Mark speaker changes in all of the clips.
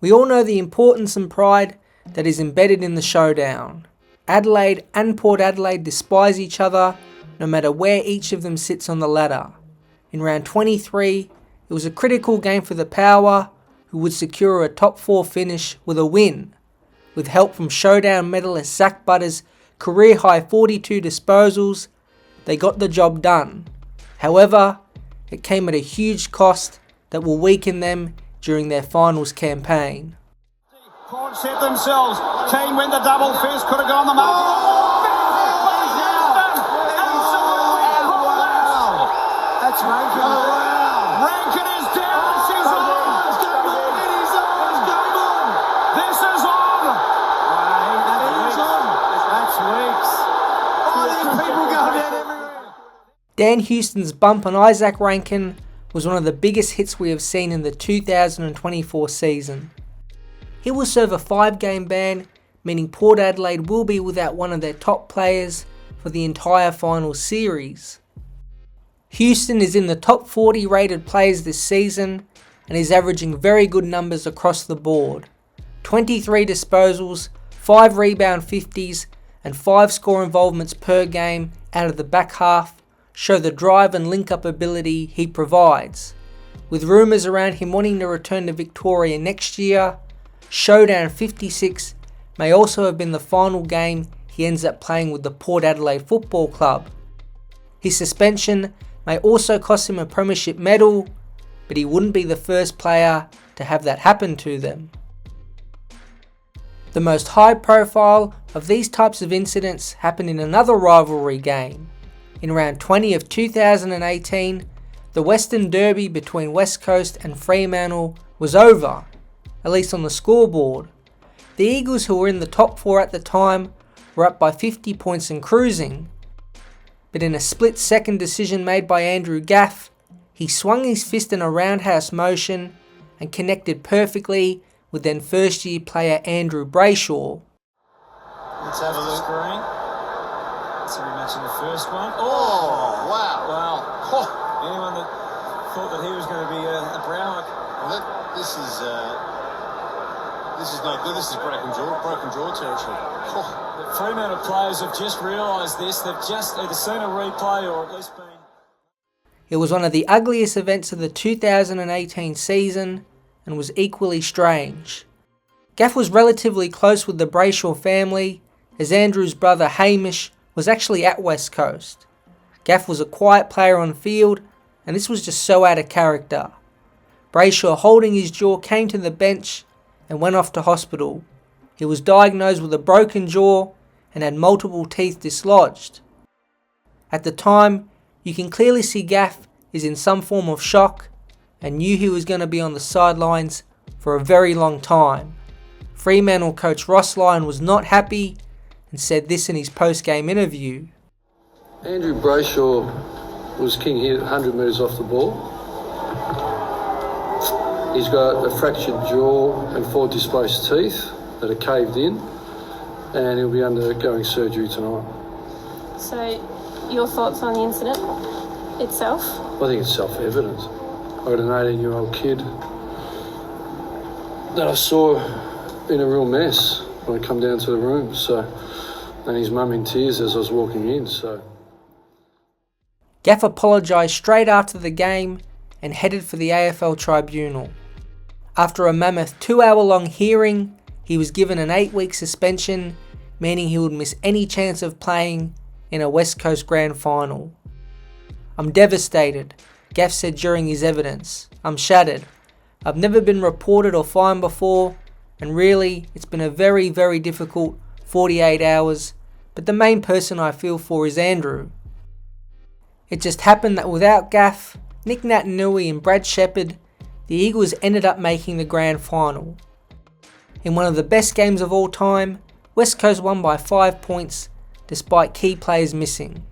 Speaker 1: We all know the importance and pride that is embedded in the showdown. Adelaide and Port Adelaide despise each other no matter where each of them sits on the ladder. In round 23, it was a critical game for the Power, who would secure a top 4 finish with a win. With help from showdown medalist Zach Butter's career-high 42 disposals, they got the job done. However, it came at a huge cost that will weaken them during their finals campaign.
Speaker 2: Port set themselves. Keen win the double fist. Could have gone the mark. That's Rankine. Rankine is down. She's on. It is on. This is on. That's weeks. Oh, there's people going down everywhere.
Speaker 1: Dan Houston's bump on Izak Rankine was one of the biggest hits we have seen in the 2024 season. He will serve a 5-game ban, meaning Port Adelaide will be without one of their top players for the entire final series. Houston is in the top 40 rated players this season and is averaging very good numbers across the board. 23 disposals, 5 rebound 50s and 5 score involvements per game out of the back half show the drive and link-up ability he provides. With rumours around him wanting to return to Victoria next year, Showdown 56 may also have been the final game he ends up playing with the Port Adelaide Football Club. His suspension may also cost him a premiership medal, but he wouldn't be the first player to have that happen to them. The most high profile of these types of incidents happened in another rivalry game. In round 20 of 2018, the Western Derby between West Coast and Fremantle was over, at least on the scoreboard. The Eagles, who were in the top 4 at the time, were up by 50 points and cruising. But in a split-second decision made by Andrew Gaff, he swung his fist in a roundhouse motion and connected perfectly with then first-year player Andrew Brayshaw.
Speaker 3: Let's have a look. Screen. Let's see, we mentioned the first one.
Speaker 4: Oh, wow.
Speaker 3: Wow. Oh. Anyone that thought that he was going to be a Brownlock.
Speaker 4: Well, this is no good. This is broken jaw territory. Oh.
Speaker 3: The Fremantle players have just realised this. They've just either seen a replay or at least been...
Speaker 1: It was one of the ugliest events of the 2018 season and was equally strange. Gaff was relatively close with the Brayshaw family, as Andrew's brother Hamish was actually at West Coast. Gaff was a quiet player on field, and this was just so out of character. Brayshaw, holding his jaw, came to the bench and went off to hospital. He was diagnosed with a broken jaw and had multiple teeth dislodged. At the time, you can clearly see Gaff is in some form of shock and knew he was going to be on the sidelines for a very long time. Fremantle coach Ross Lyon was not happy and said this in his post-game interview.
Speaker 5: Andrew Brayshaw was king here 100 metres off the ball. He's got a fractured jaw and 4 displaced teeth that are caved in, and he'll be undergoing surgery tonight.
Speaker 6: So, your thoughts on the incident itself?
Speaker 5: I think it's self-evident. I've got an 18-year-old kid that I saw in a real mess when I come down to the room, and his mum in tears as I was walking in.
Speaker 1: Gaff apologised straight after the game and headed for the AFL tribunal. After a mammoth 2-hour-long hearing, he was given an 8-week suspension, meaning he would miss any chance of playing in a West Coast Grand Final. "I'm devastated," Gaff said during his evidence. "I'm shattered. I've never been reported or fined before, and really, it's been a very, very difficult 48 hours, but the main person I feel for is Andrew." It just happened that without Gaff, Nick Naitanui and Brad Shepherd, the Eagles ended up making the Grand Final. In one of the best games of all time, West Coast won by 5 points despite key players missing.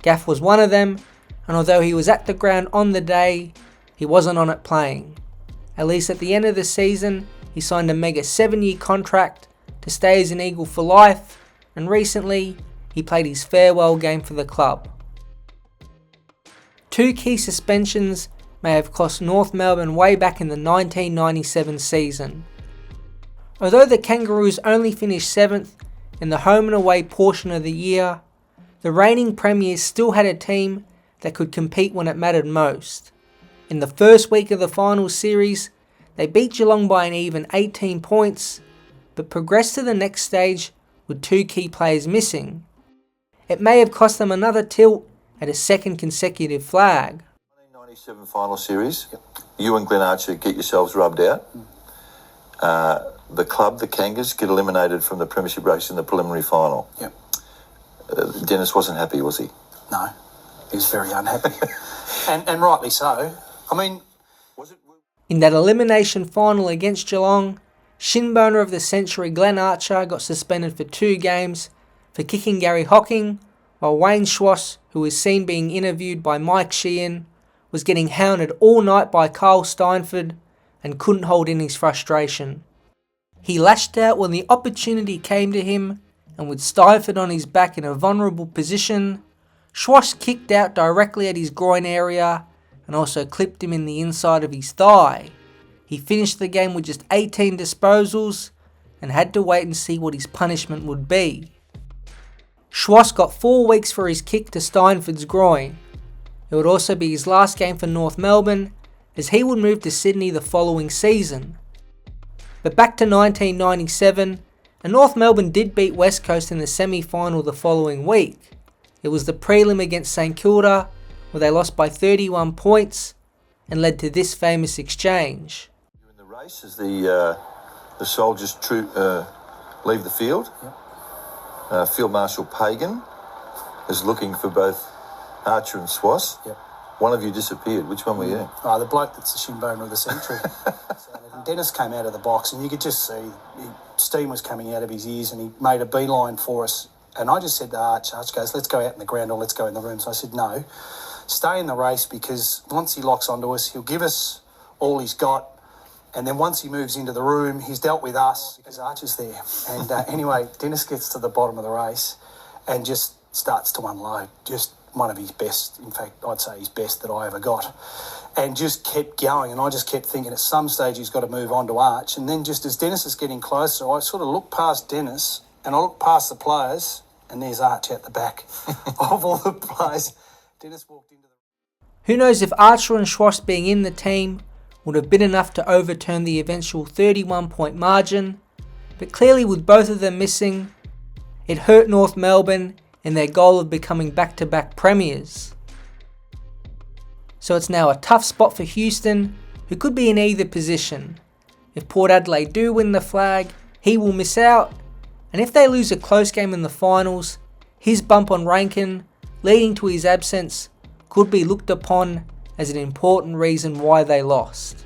Speaker 1: Gaff was one of them, and although he was at the ground on the day, he wasn't on it playing. At least at the end of the season, he signed a mega 7-year contract to stay as an Eagle for life, and recently, he played his farewell game for the club. 2 key suspensions may have cost North Melbourne way back in the 1997 season. Although the Kangaroos only finished 7th in the home and away portion of the year, the reigning premiers still had a team that could compete when it mattered most. In the first week of the finals series, they beat Geelong by an even 18 points, but progressed to the next stage with 2 key players missing. It may have cost them another tilt at a second consecutive flag.
Speaker 7: 1997 final series, you and Glenn Archer get yourselves rubbed out. The club, the Kangas, get eliminated from the premiership race in the preliminary final.
Speaker 8: Yep.
Speaker 7: Dennis wasn't happy, was he?
Speaker 8: No, he was very unhappy. and rightly so. I mean, was it...
Speaker 1: In that elimination final against Geelong, shinboner of the century Glenn Archer got suspended for 2 games for kicking Gary Hocking, while Wayne Schwass, who was seen being interviewed by Mike Sheehan, was getting hounded all night by Carl Steinford and couldn't hold in his frustration. He lashed out when the opportunity came to him, and with Steinford on his back in a vulnerable position, Schwass kicked out directly at his groin area and also clipped him in the inside of his thigh. He finished the game with just 18 disposals and had to wait and see what his punishment would be. Schwass got 4 weeks for his kick to Steinford's groin. It would also be his last game for North Melbourne, as he would move to Sydney the following season. But back to 1997, and North Melbourne did beat West Coast in the semi-final the following week. It was the prelim against St Kilda, where they lost by 31 points and led to this famous exchange.
Speaker 7: You're in the race as the soldiers leave the field.
Speaker 8: Yep.
Speaker 7: Field Marshal Pagan is looking for both Archer and Schwass.
Speaker 8: Yep.
Speaker 7: One of you disappeared. Which one were you?
Speaker 8: Oh, the bloke that's the shinboner of the century. And Dennis came out of the box, and you could just see steam was coming out of his ears, and he made a beeline for us. And I just said to Arch goes, let's go out in the ground or let's go in the room. So I said, no, stay in the race, because once he locks onto us, he'll give us all he's got. And then once he moves into the room, he's dealt with us because Arch is there. And anyway, Dennis gets to the bottom of the race and just starts to unload. Just one of his best, in fact, I'd say his best that I ever got. And just kept going, and I just kept thinking at some stage he's got to move on to Arch. And then just as Dennis is getting closer, I sort of look past Dennis and I look past the players, and there's Arch at the back of all the players. Dennis walked into the...
Speaker 1: Who knows if Archer and Schwass being in the team would have been enough to overturn the eventual 31-point margin, but clearly with both of them missing, it hurt North Melbourne in their goal of becoming back-to-back premiers. So it's now a tough spot for Houston, who could be in either position. If Port Adelaide do win the flag, he will miss out, and if they lose a close game in the finals, his bump on Rankine, leading to his absence, could be looked upon as an important reason why they lost.